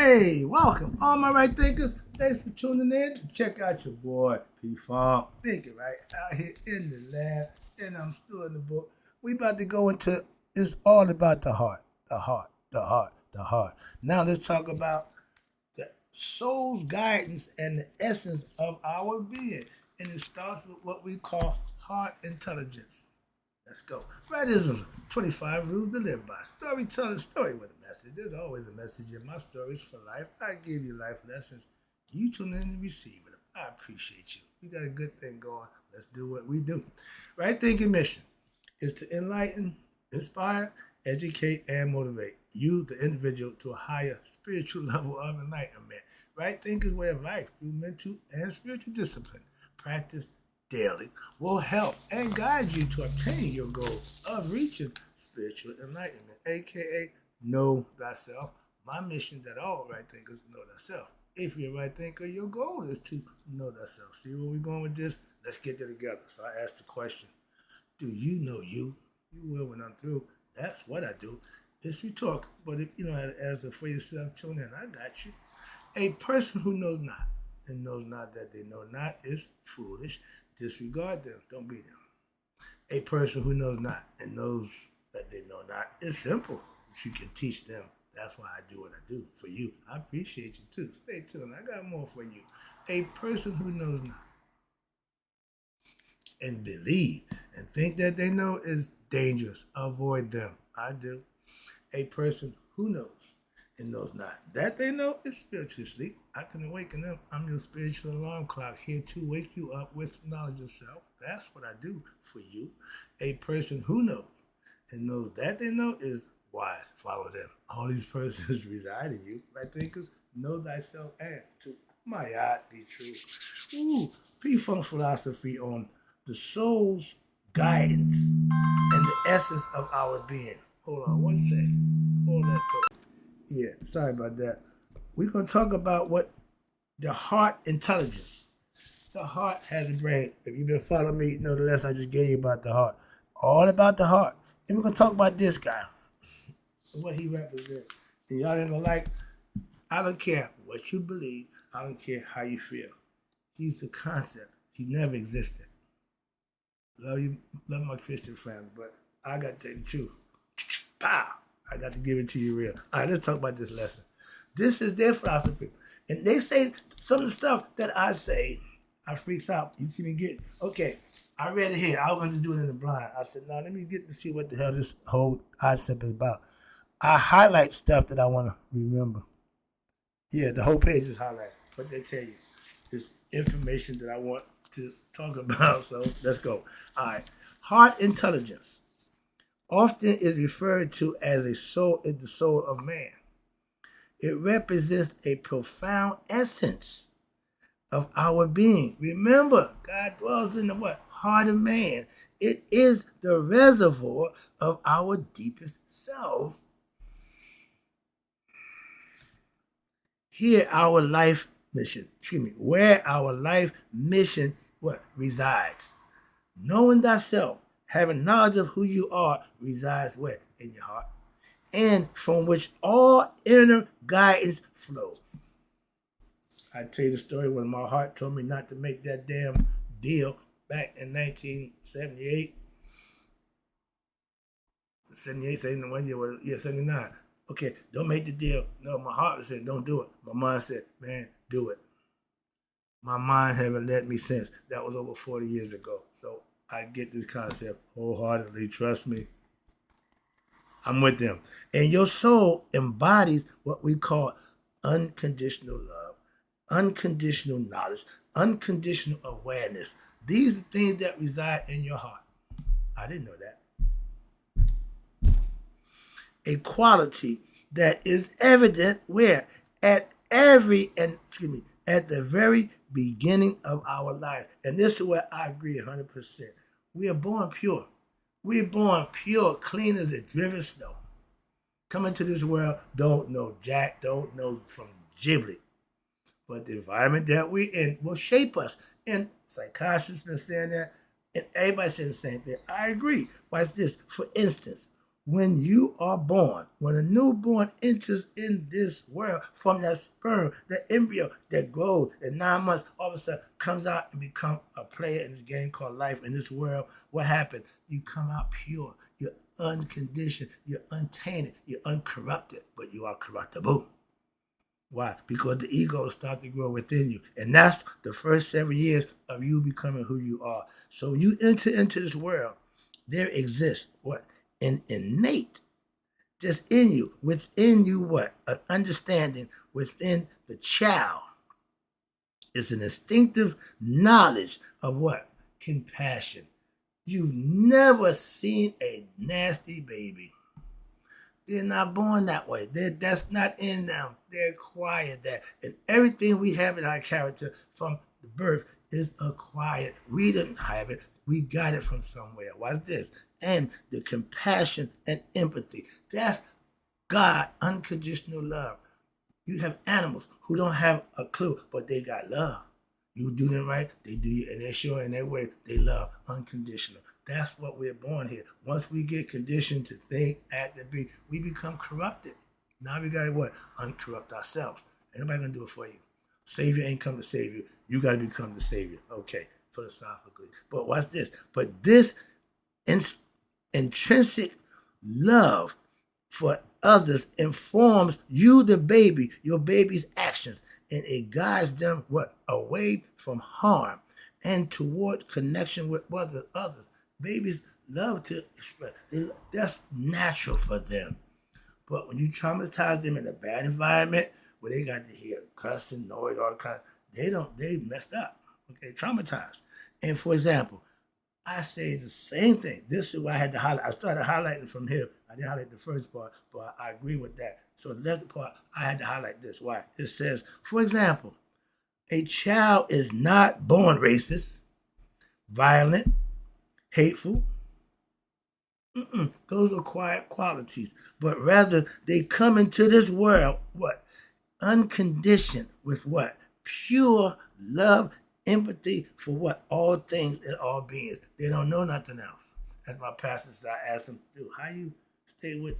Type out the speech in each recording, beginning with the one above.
Hey, welcome, all my right thinkers. Thanks for tuning in. Check out your boy P Funk, thinking right out here in the lab, and I'm still in the book. We about to go into. It's all about the heart, the heart, the heart, the heart. Now let's talk about the soul's guidance and the essence of our being, and it starts with what we call heart intelligence. Let's go. Rightism, 25 rules to live by. Storytelling, story with a message. There's always a message in my stories for life. I give you life lessons. You tune in and receive them. I appreciate you. We got a good thing going. Let's do what we do. Right thinking mission is to enlighten, inspire, educate, and motivate you, the individual, to a higher spiritual level of enlightenment. Right thinking's way of life through mental and spiritual discipline. Practice daily will help and guide you to obtain your goal of reaching spiritual enlightenment, aka know thyself. My mission that all right thinkers know thyself. If you're a right thinker, your goal is to know thyself. See where we're going with this? Let's get there together. So I asked the question, do you know you? You will when I'm through. That's what I do. It's rhetorical, but if you know, as a for yourself, tune in. I got you. A person who knows not and knows not that they know not is foolish. Disregard them. Don't be them. A person who knows not and knows that they know not is simple. But you can teach them. That's why I do what I do for you. I appreciate you too. Stay tuned. I got more for you. A person who knows not and believe and think that they know is dangerous. Avoid them. I do. A person who knows and knows not that they know is spiritually asleep. I can awaken them. I'm your spiritual alarm clock here to wake you up with knowledge of self. That's what I do for you. A person who knows and knows that they know is wise. Follow them. All these persons reside in you. Right thinkers, know thyself and to my God be true. Ooh, P-Funk philosophy on the soul's guidance and the essence of our being. Hold on one second. Hold that thought. Yeah, sorry about that. We're going to talk about what the heart intelligence. The heart has a brain. If you've been following me, you know the lesson I just gave you about the heart. All about the heart. And we're going to talk about this guy, what he represents. And y'all ain't going to like, I don't care what you believe. I don't care how you feel. He's the concept. He never existed. Love you, love my Christian friends, but I got to tell you the truth. Pow! I got to give it to you real. All right, let's talk about this lesson. This is their philosophy. And they say some of the stuff that I say, I freaks out. You see me get, okay, I read it here. I was going to do it in the blind. I said, no, let me get to see what the hell this whole concept is about. I highlight stuff that I want to remember. Yeah, the whole page is highlighted. What they tell you is information that I want to talk about. So let's go. All right. Heart intelligence often is referred to as a soul in the soul of man. It represents a profound essence of our being. Remember, God dwells in the what? Heart of man. It is the reservoir of our deepest self. Here our life mission, where our life mission what resides. Knowing thyself, having knowledge of who you are, resides where? In your heart. And from which all inner guidance flows. I tell you the story when my heart told me not to make that damn deal back in 1978. 78, 71 year was, yeah, 79. Okay, don't make the deal. No, my heart said, don't do it. My mind said, man, do it. My mind haven't let me since. That was over 40 years ago. So I get this concept wholeheartedly. Trust me. I'm with them. And your soul embodies what we call unconditional love, unconditional knowledge, unconditional awareness. These are things that reside in your heart. I didn't know that. A quality that is evident where at the very beginning of our life. And this is where I agree 100%. We are born pure. We're born pure, clean as the driven snow. Coming to this world, don't know jack, don't know from Ghibli. But the environment that we're in will shape us. And psychiatrists been saying that, and everybody's saying the same thing. I agree. Why is this? For instance, when you are born, when a newborn enters in this world from that sperm, the embryo that grows at 9 months, all of a sudden comes out and become a player in this game called life in this world, what happened? You come out pure. You're unconditioned. You're untainted. You're uncorrupted, but you are corruptible. Why? Because the ego starts to grow within you. And that's the first 7 years of you becoming who you are. So when you enter into this world, there exists what? An innate, just in you, within you what? An understanding within the child. It's an instinctive knowledge of what? Compassion. You've never seen a nasty baby. They're not born that way. That's not in them. They acquired that. And everything we have in our character from the birth is acquired. We didn't have it. We got it from somewhere. Watch this. And the compassion and empathy. That's God, unconditional love. You have animals who don't have a clue, but they got love. You do them right, they do you, and they're sure in their way, they love unconditional. That's what we're born here. Once we get conditioned to think, act, and be, we become corrupted. Now we gotta what? Uncorrupt ourselves. Ain't nobody gonna do it for you. Savior ain't come to save you. You gotta become the Savior. Okay, philosophically. But watch this. But this intrinsic love for others informs you, the baby, your baby's actions, and it guides them what? Away from harm and toward connection with others. Babies love to express. That's natural for them. But when you traumatize them in a bad environment where they got to hear cussing, noise, all the kind, they messed up. Okay, traumatized. And for example, I say the same thing. This is why I had to highlight. I started highlighting from here. I didn't highlight the first part, but I agree with that. So that's the part I had to highlight this. Why? It says, for example, a child is not born racist, violent, hateful. Those are quiet qualities. But rather, they come into this world, what? Unconditioned with what? Pure love, empathy for what? All things and all beings. They don't know nothing else. As my pastor said, I asked him, dude, how you stay with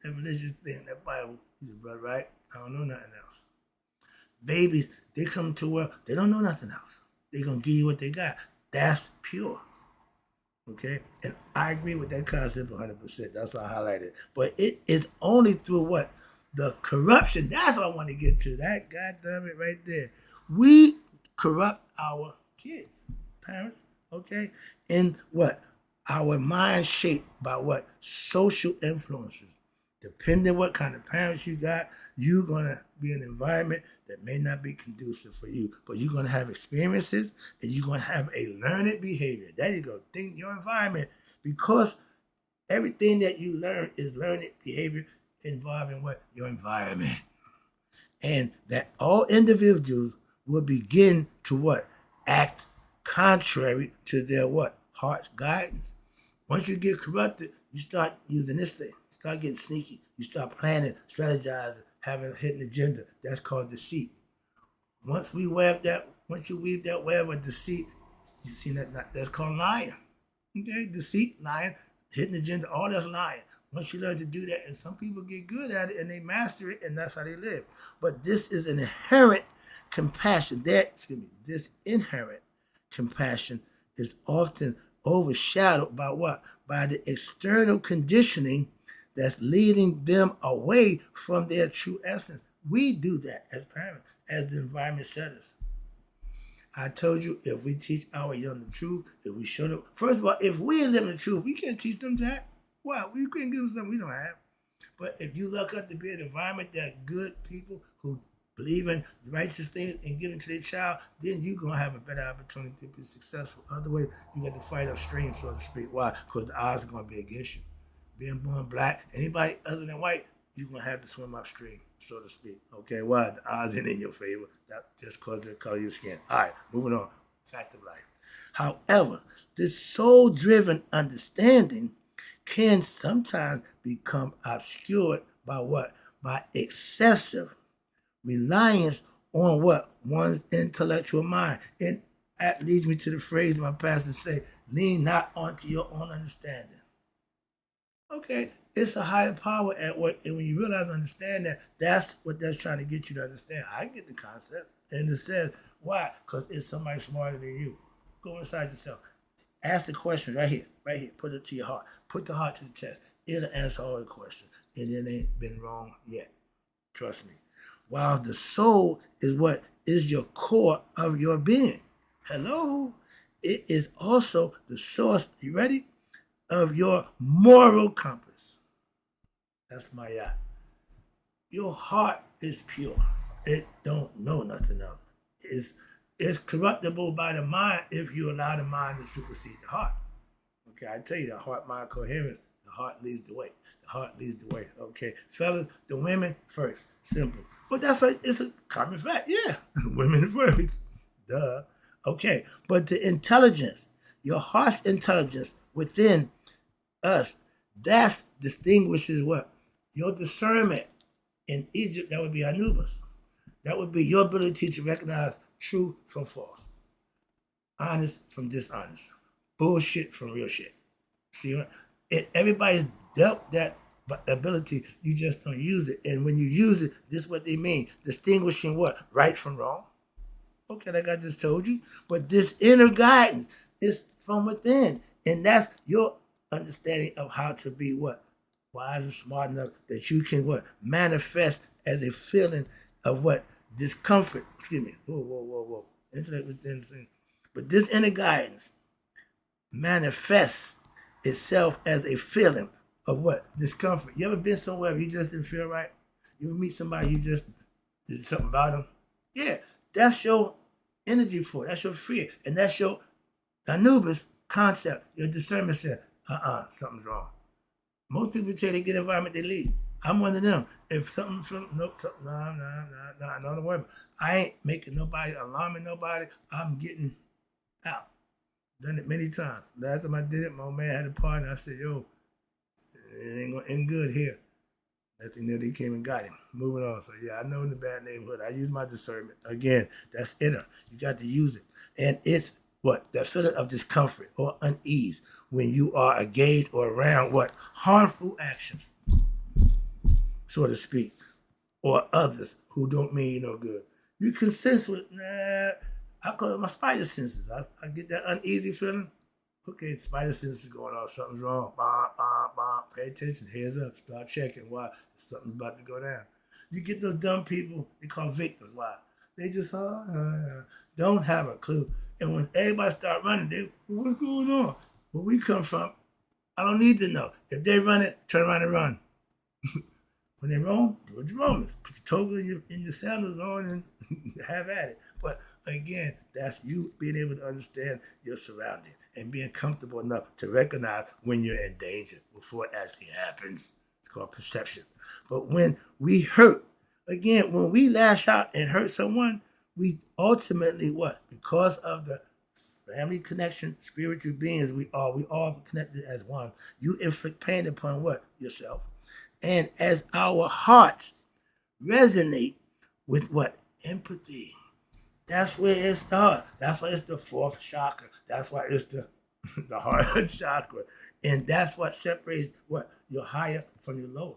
that religious thing, that Bible? He said, brother, right? I don't know nothing else. Babies, they come to world, they don't know nothing else. They're going to give you what they got. That's pure. Okay? And I agree with that concept 100%. That's why I highlighted it. But it is only through what? The corruption. That's what I want to get to. That, goddamn it, right there. We corrupt our kids, parents, okay? In what? Our mind shaped by what? Social influences. Depending what kind of parents you got, you're going to be in an environment that may not be conducive for you, but you're going to have experiences and you're going to have a learned behavior. There you go. Think your environment, because everything that you learn is learned behavior involving what? Your environment. And that all individuals will begin to what? Act contrary to their what? Heart's guidance. Once you get corrupted, you start using this thing. You start getting sneaky. You start planning, strategizing, having a hidden agenda. That's called deceit. Once you weave that web of deceit, you see that's called lying. Okay, deceit, lying, hidden agenda, all that's lying. Once you learn to do that, and some people get good at it and they master it, and that's how they live. But this is an inherent compassion. This inherent compassion is often overshadowed by what? By the external conditioning that's leading them away from their true essence. We do that as parents, as the environment setters. I told you, if we teach our young the truth, if we show them, first of all, if we ain't living the truth, we can't teach them that. Well, we couldn't give them something we don't have. But if you look up to be an environment that are good people who believe in righteous things and give it to their child, then you're going to have a better opportunity to be successful. Otherwise, you got to fight upstream, so to speak. Why? Because the odds are going to be against you. Being born black, anybody other than white, you're going to have to swim upstream, so to speak. Okay, why? The odds ain't in your favor. That's just because of the color of your skin. All right, moving on. Fact of life. However, this soul-driven understanding can sometimes become obscured by what? By excessive reliance on what? One's intellectual mind. And that leads me to the phrase my pastor say, lean not onto your own understanding. Okay, It's a higher power at work. And when you realize and understand that, that's what that's trying to get you to understand. I get the concept. And it says, why? Because it's somebody smarter than you. Go inside yourself. Ask the question right here, right here. Put it to your heart. Put the heart to the chest. It'll answer all the questions. And it ain't been wrong yet. Trust me. While the soul is what is your core of your being. Hello? It is also the source, you ready? Of your moral compass. That's my yacht. Your heart is pure. It don't know nothing else. It's corruptible by the mind if you allow the mind to supersede the heart. Okay, I tell you, the heart-mind coherence, the heart leads the way. The heart leads the way. Okay, fellas, the women first. Simple. But that's right, it's a common fact. Yeah, women first. Duh. Okay, but the intelligence, your heart's intelligence within us, that distinguishes what? Your discernment. In Egypt, that would be Anubis. That would be your ability to recognize true from false, honest from dishonest, bullshit from real shit. See, everybody's dealt that ability, you just don't use it. And when you use it, this is what they mean, distinguishing what? Right from wrong. Okay, like I just told you. But this inner guidance is from within. And that's your understanding of how to be what? Wise and smart enough that you can what? Manifest as a feeling of what? Discomfort. Excuse me. Whoa. Intellect within. But this inner guidance manifests itself as a feeling of what? Discomfort. You ever been somewhere where you just didn't feel right? You ever meet somebody you just did something about them? Yeah, that's your energy for it. That's your fear. And that's your Anubis concept. Your discernment said, something's wrong. Most people say they get environment, they leave. I'm one of them. If something from don't worry about it. I ain't making nobody, alarming nobody. I'm getting out. Done it many times. Last time I did it, my man had a party, and I said, yo, it ain't gonna end good here. Next thing you know, they came and got him. Moving on. So yeah, I know in the bad neighborhood, I use my discernment. Again, that's inner. You got to use it. And it's what? That feeling of discomfort or unease when you are engaged or around what? Harmful actions, so to speak, or others who don't mean you no good. You can sense with, I call it my spider senses. I get that uneasy feeling. Okay, spider senses going on. Something's wrong. Pay attention. Heads up. Start checking. Why? Something's about to go down. You get those dumb people, they call victims. Why? They just don't have a clue. And when everybody start running, they, what's going on? Where we come from, I don't need to know. If they run it, turn around and run. When they roam, do what the Romans. Put your toga in your sandals on and have at it. But again, that's you being able to understand your surroundings and being comfortable enough to recognize when you're in danger before it actually happens. It's called perception. But when we hurt, again, when we lash out and hurt someone, we ultimately what? Because of the family connection, spiritual beings we all connected as one. You inflict pain upon what? Yourself. And as our hearts resonate with what? Empathy. That's where it starts. That's why it's the fourth chakra. That's why it's the heart chakra. And that's what separates what? Your higher from your lower.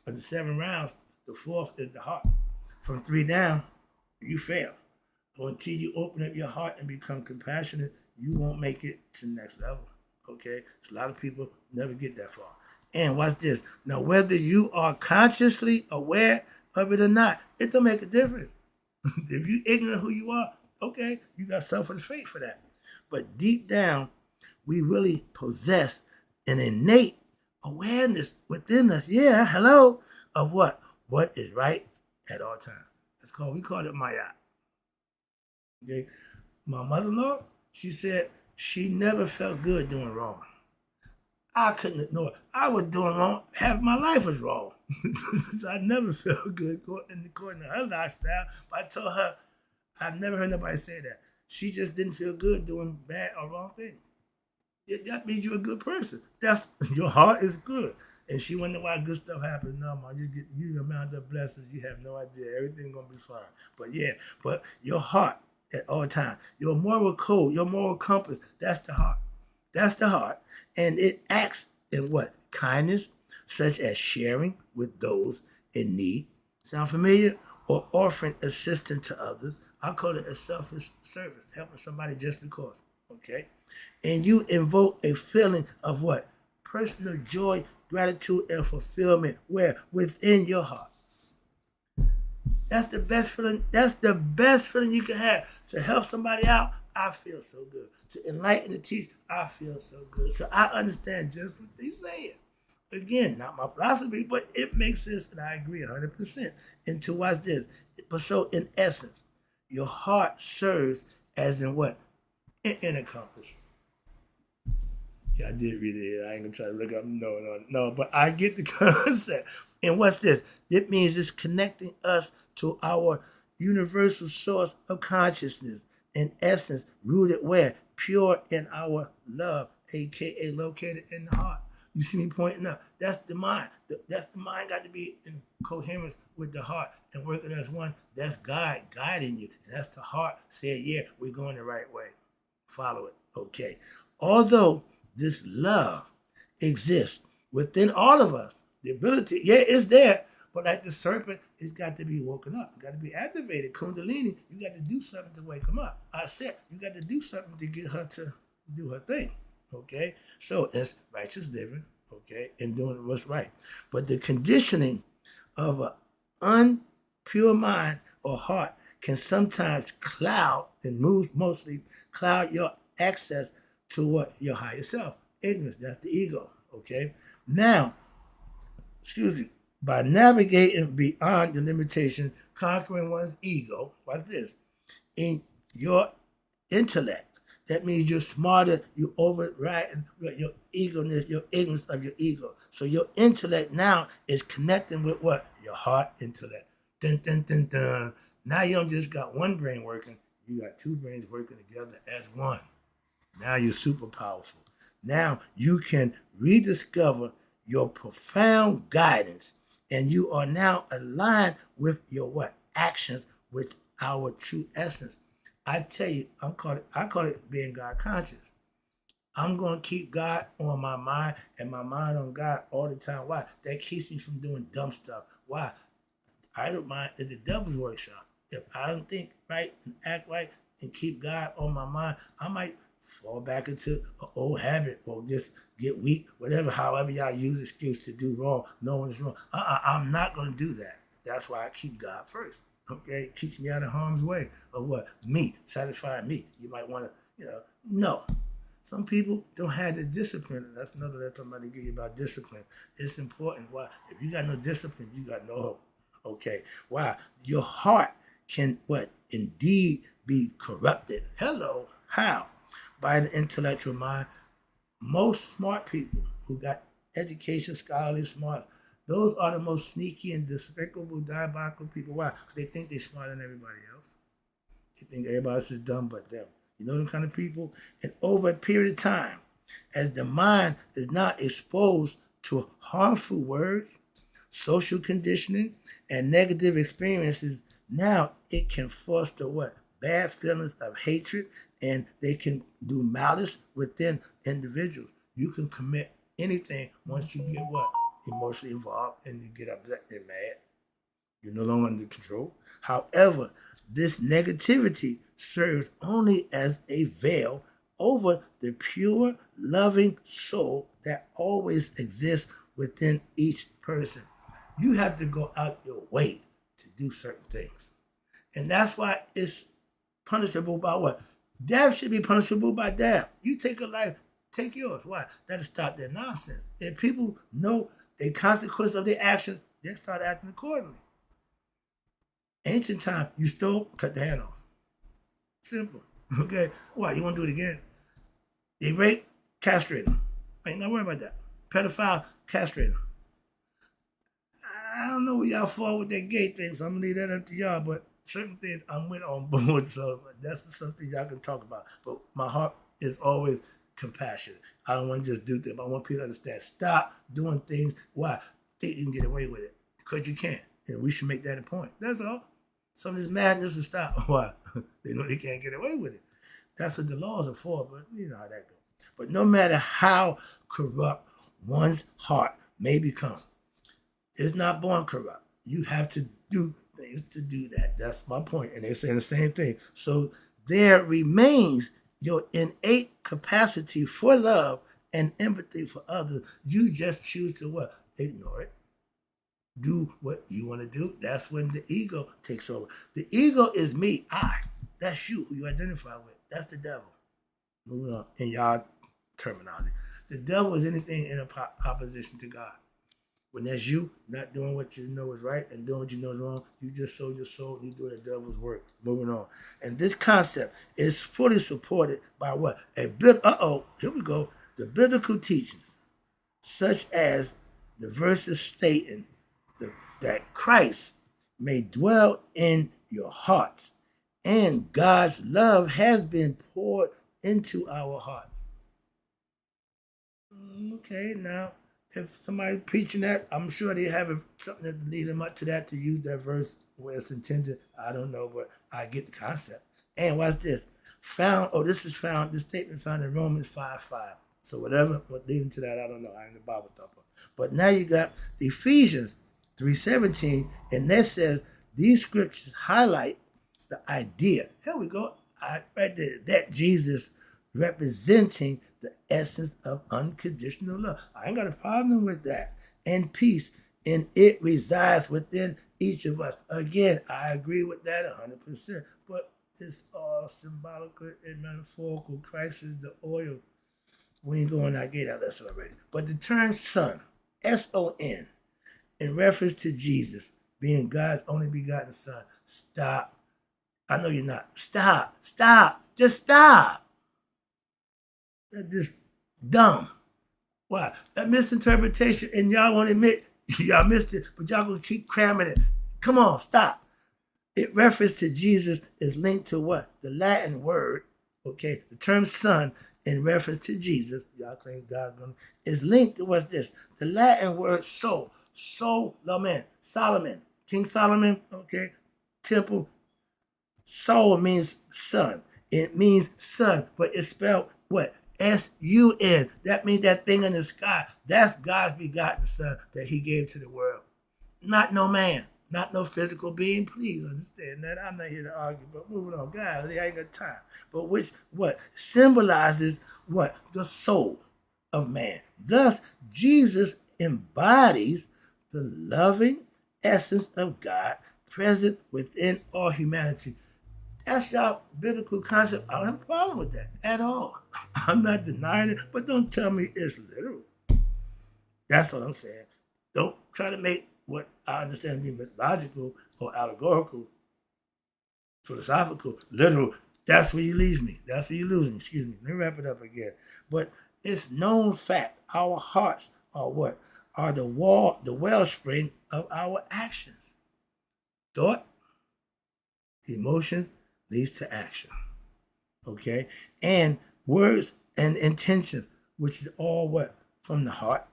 Of the 7 rounds, the fourth is the heart. From 3 down, you fail. So until you open up your heart and become compassionate, you won't make it to the next level. Okay? So a lot of people never get that far. And watch this. Now, whether you are consciously aware of it or not, it don't make a difference. If you're ignorant of who you are, okay, you got suffered fate for that. But deep down, we really possess an innate awareness within us. Yeah, hello, of what? What is right at all times. We call it Maya. Okay. My mother-in-law, she said she never felt good doing wrong. I couldn't ignore it. I was doing wrong. Half my life was wrong. So I never felt good according to her lifestyle. But I told her, I've never heard nobody say that. She just didn't feel good doing bad or wrong things. That means you're a good person. Your heart is good. And she wondered why good stuff happens. No, man, you the amount of blessings, you have no idea. Everything's gonna be fine. But your heart at all times, your moral code, your moral compass, that's the heart. That's the heart. And it acts in what? Kindness, such as sharing with those in need. Sound familiar? Or offering assistance to others. I call it a selfish service, helping somebody just because. Okay? And you invoke a feeling of what? Personal joy, gratitude, and fulfillment. Where? Within your heart. That's the best feeling. That's the best feeling you can have. To help somebody out, I feel so good. To enlighten and teach, I feel so good. So I understand just what they're saying. Again, not my philosophy, but it makes sense, and I agree 100%. And to watch this. But so, in essence, your heart serves as in what? An inner compass. Yeah, I did read it. I ain't gonna try to look up. No. But I get the concept. And what's this? It means it's connecting us to our universal source of consciousness. In essence, rooted where? Pure in our love, aka located in the heart. You see me pointing up? That's the mind. That's the mind got to be in coherence with the heart and working as one. That's God guiding you. And that's the heart saying, yeah, we're going the right way. Follow it. Okay. Although this love exists within all of us, the ability, yeah, it's there, but like the serpent, it's got to be woken up. It got to be activated. Kundalini, you got to do something to wake him up. I said, you got to do something to get her to do her thing. Okay? So it's righteous living, okay, and doing what's right. But the conditioning of an unpure mind or heart can sometimes cloud, and mostly cloud your access to what? Your higher self. Ignorance, that's the ego, okay? Now, by navigating beyond the limitation, conquering one's ego, watch this, in your intellect. That means you're smarter, you override your egoness, your ignorance of your ego. So your intellect now is connecting with what? Your heart intellect. Dun, dun, dun, dun. Now you don't just got one brain working, you got two brains working together as one. Now you're super powerful. Now you can rediscover your profound guidance, and you are now aligned with your what? Actions with our true essence. I tell you, I call it being God conscious. I'm going to keep God on my mind and my mind on God all the time. Why? That keeps me from doing dumb stuff. Why? Idle mind is the devil's workshop. If I don't think right and act right and keep God on my mind, I might fall back into an old habit or just get weak, whatever, however y'all use excuse to do wrong. No one's wrong. I'm not going to do that. That's why I keep God first. Okay, keeps me out of harm's way. Or what? Me, satisfying me. You might want to, no. Some people don't have the discipline. That's another that somebody give you about discipline. It's important. Why? If you got no discipline, you got no hope. Okay. Why? Your heart can what? Indeed be corrupted. Hello. How? By the intellectual mind. Most smart people who got education, scholarly smarts, those are the most sneaky and despicable, diabolical people. Why? Because they think they're smarter than everybody else. They think everybody else is dumb but them. You know them kind of people? And over a period of time, as the mind is not exposed to harmful words, social conditioning, and negative experiences, now it can foster what? Bad feelings of hatred, and they can do malice within individuals. You can commit anything once you get what? Emotionally involved and you get upset and mad. You're no longer under control. However, this negativity serves only as a veil over the pure, loving soul that always exists within each person. You have to go out your way to do certain things. And that's why it's punishable by what? Death should be punishable by death. You take a life, take yours. Why? That'll stop their nonsense. If people know the consequence of their actions, they start acting accordingly. Ancient time, you stole, cut the hand off. Simple. Okay? Why? You want to do it again? They rape, castrate them. Ain't not worry about that. Pedophile, castrate them. I don't know where y'all fall with that gay thing, so I'm going to leave that up to y'all, but certain things I'm with on board, so that's something y'all can talk about. But my heart is always compassionate. I don't want to just do things. I want people to understand. Stop doing things. Why? Think you can get away with it. Because you can't. And we should make that a point. That's all. Some of this madness will stop. Why? They know they can't get away with it. That's what the laws are for, but you know how that goes. But no matter how corrupt one's heart may become. It's not born corrupt. You have to do things to do that. That's my point. And they're saying the same thing. So there remains your innate capacity for love and empathy for others. You just choose to what? Ignore it. Do what you want to do. That's when the ego takes over. The ego is me, I. That's you, who you identify with. That's the devil. Moving on in y'all terminology. The devil is anything in opposition to God. When that's you not doing what you know is right and doing what you know is wrong, you just sold your soul and you doing the devil's work. Moving on. And this concept is fully supported by what? Here we go. The biblical teachings, such as the verses stating that Christ may dwell in your hearts and God's love has been poured into our hearts. Okay, now if somebody preaching that, I'm sure they have something that lead them up to that to use that verse where it's intended. I don't know, but I get the concept. And what's this? This statement found in Romans 5:5. So what leading to that, I don't know. I ain't the Bible thumper. But now you got Ephesians 3:17, and that says these scriptures highlight the idea. Here we go. Right there, that Jesus representing the essence of unconditional love. I ain't got a problem with that. And peace, and it resides within each of us. Again, I agree with that 100%. But it's all symbolical and metaphorical. Christ is the oil. We ain't going to get that lesson already. But the term son, S-O-N, in reference to Jesus being God's only begotten son. Stop. I know you're not. Stop. Just stop. That's just dumb. Why? That misinterpretation, and y'all won't admit y'all missed it, but y'all gonna keep cramming it. Come on, stop. It reference to Jesus is linked to what? The Latin word, okay, the term son in reference to Jesus, y'all claim God is linked to what's this? The Latin word soul, Solomon, King Solomon, okay, temple. Soul means son. It means son, but it's spelled what? S-U-N. That means that thing in the sky. That's God's begotten son that he gave to the world. Not no man. Not no physical being. Please understand that. I'm not here to argue, but moving on. God, I ain't got time. But what? Symbolizes what? The soul of man. Thus, Jesus embodies the loving essence of God present within all humanity. That's y'all biblical concept. I don't have a problem with that at all. I'm not denying it, but don't tell me it's literal. That's what I'm saying. Don't try to make what I understand to be mythological or allegorical, philosophical, literal. That's where you leave me. That's where you lose me. Excuse me. Let me wrap it up again. But it's known fact. Our hearts are what? Are the wellspring of our actions. Thought, emotion, leads to action. Okay? And words and intention, which is all what? From the heart.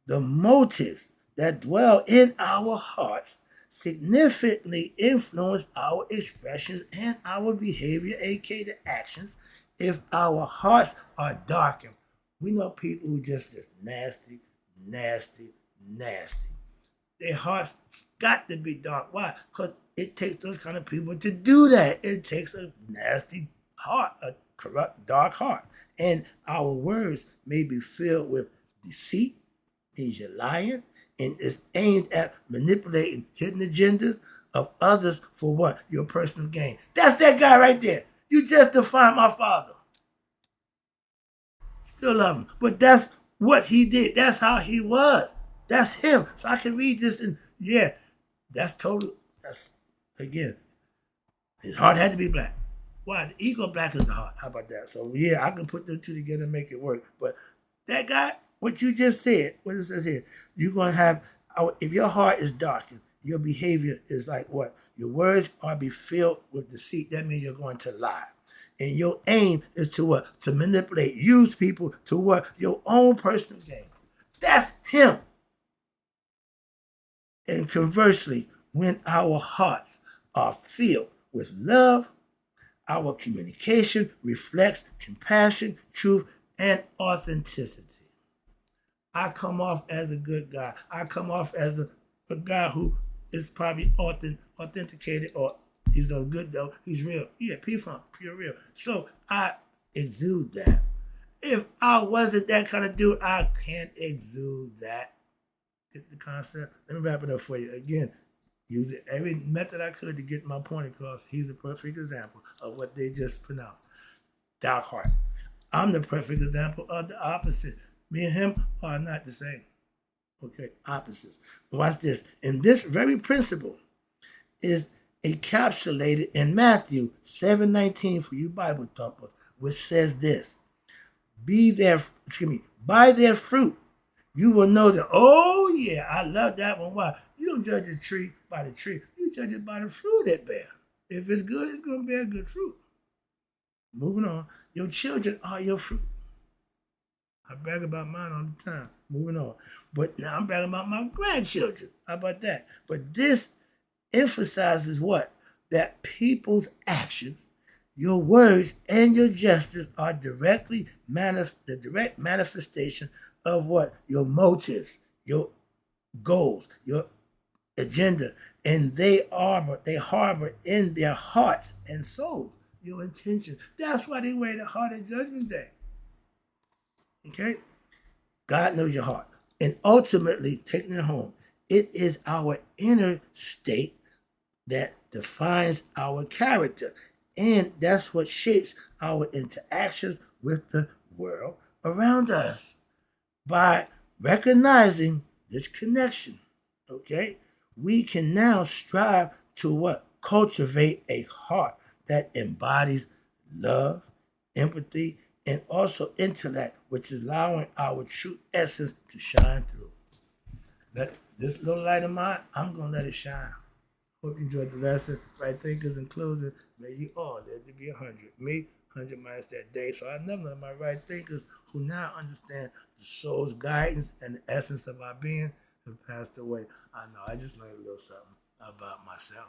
The motives that dwell in our hearts significantly influence our expressions and our behavior, aka the actions, if our hearts are darkened. We know people who just nasty. Their hearts got to be dark. Why? Because it takes those kind of people to do that. It takes a nasty heart, a corrupt, dark heart. And our words may be filled with deceit, means you're lying, and it's aimed at manipulating hidden agendas of others for what? Your personal gain. That's that guy right there. You just defined my father. Still love him. But that's what he did. That's how he was. That's him. So I can read this and that's again, his heart had to be black. Why? The ego black is the heart. How about that? So I can put them two together and make it work. But that guy, what you just said, what it says here, you're going to have, if your heart is darkened, your behavior is like what? Your words are be filled with deceit. That means you're going to lie. And your aim is to what? To manipulate, use people to what? Your own personal gain. That's him. And conversely, when our hearts are filled with love, our communication reflects compassion, truth, and authenticity. I come off as a good guy. I come off as a guy who is probably authenticated, or he's no good though. He's real. Yeah, P-Funk, pure real. So I exude that. If I wasn't that kind of dude, I can't exude that. Get the concept? Let me wrap it up for you. Again, use every method I could to get my point across. He's a perfect example of what they just pronounced. Doc Hart. I'm the perfect example of the opposite. Me and him are not the same. Okay, opposites. Watch this. And this very principle is encapsulated in Matthew 7:19 for you Bible thumpers, which says this: by their fruit you will know that. Oh yeah, I love that one. Why? You don't judge a tree by the tree. You judge it by the fruit it bears. If it's good, it's gonna bear good fruit. Moving on. Your children are your fruit. I brag about mine all the time. Moving on. But now I'm bragging about my grandchildren. How about that? But this emphasizes what? That people's actions, your words, and your gestures are the direct manifestation of what? Your motives, your goals, your agenda. And they harbor in their hearts and souls your intentions. That's why they wear the heart at Judgment Day. Okay? God knows your heart. And ultimately, taking it home, it is our inner state that defines our character. And that's what shapes our interactions with the world around us. By recognizing this connection, okay, we can now strive to what? Cultivate a heart that embodies love, empathy, and also intellect, which is allowing our true essence to shine through. Let this little light of mine, I'm going to let it shine. Hope you enjoyed the lesson. Right thinkers in closing, may you all live to be 100. Me, 100 minus that day. So I never let my right thinkers who now understand the soul's guidance and the essence of our being have passed away. I know, I just learned a little something about myself.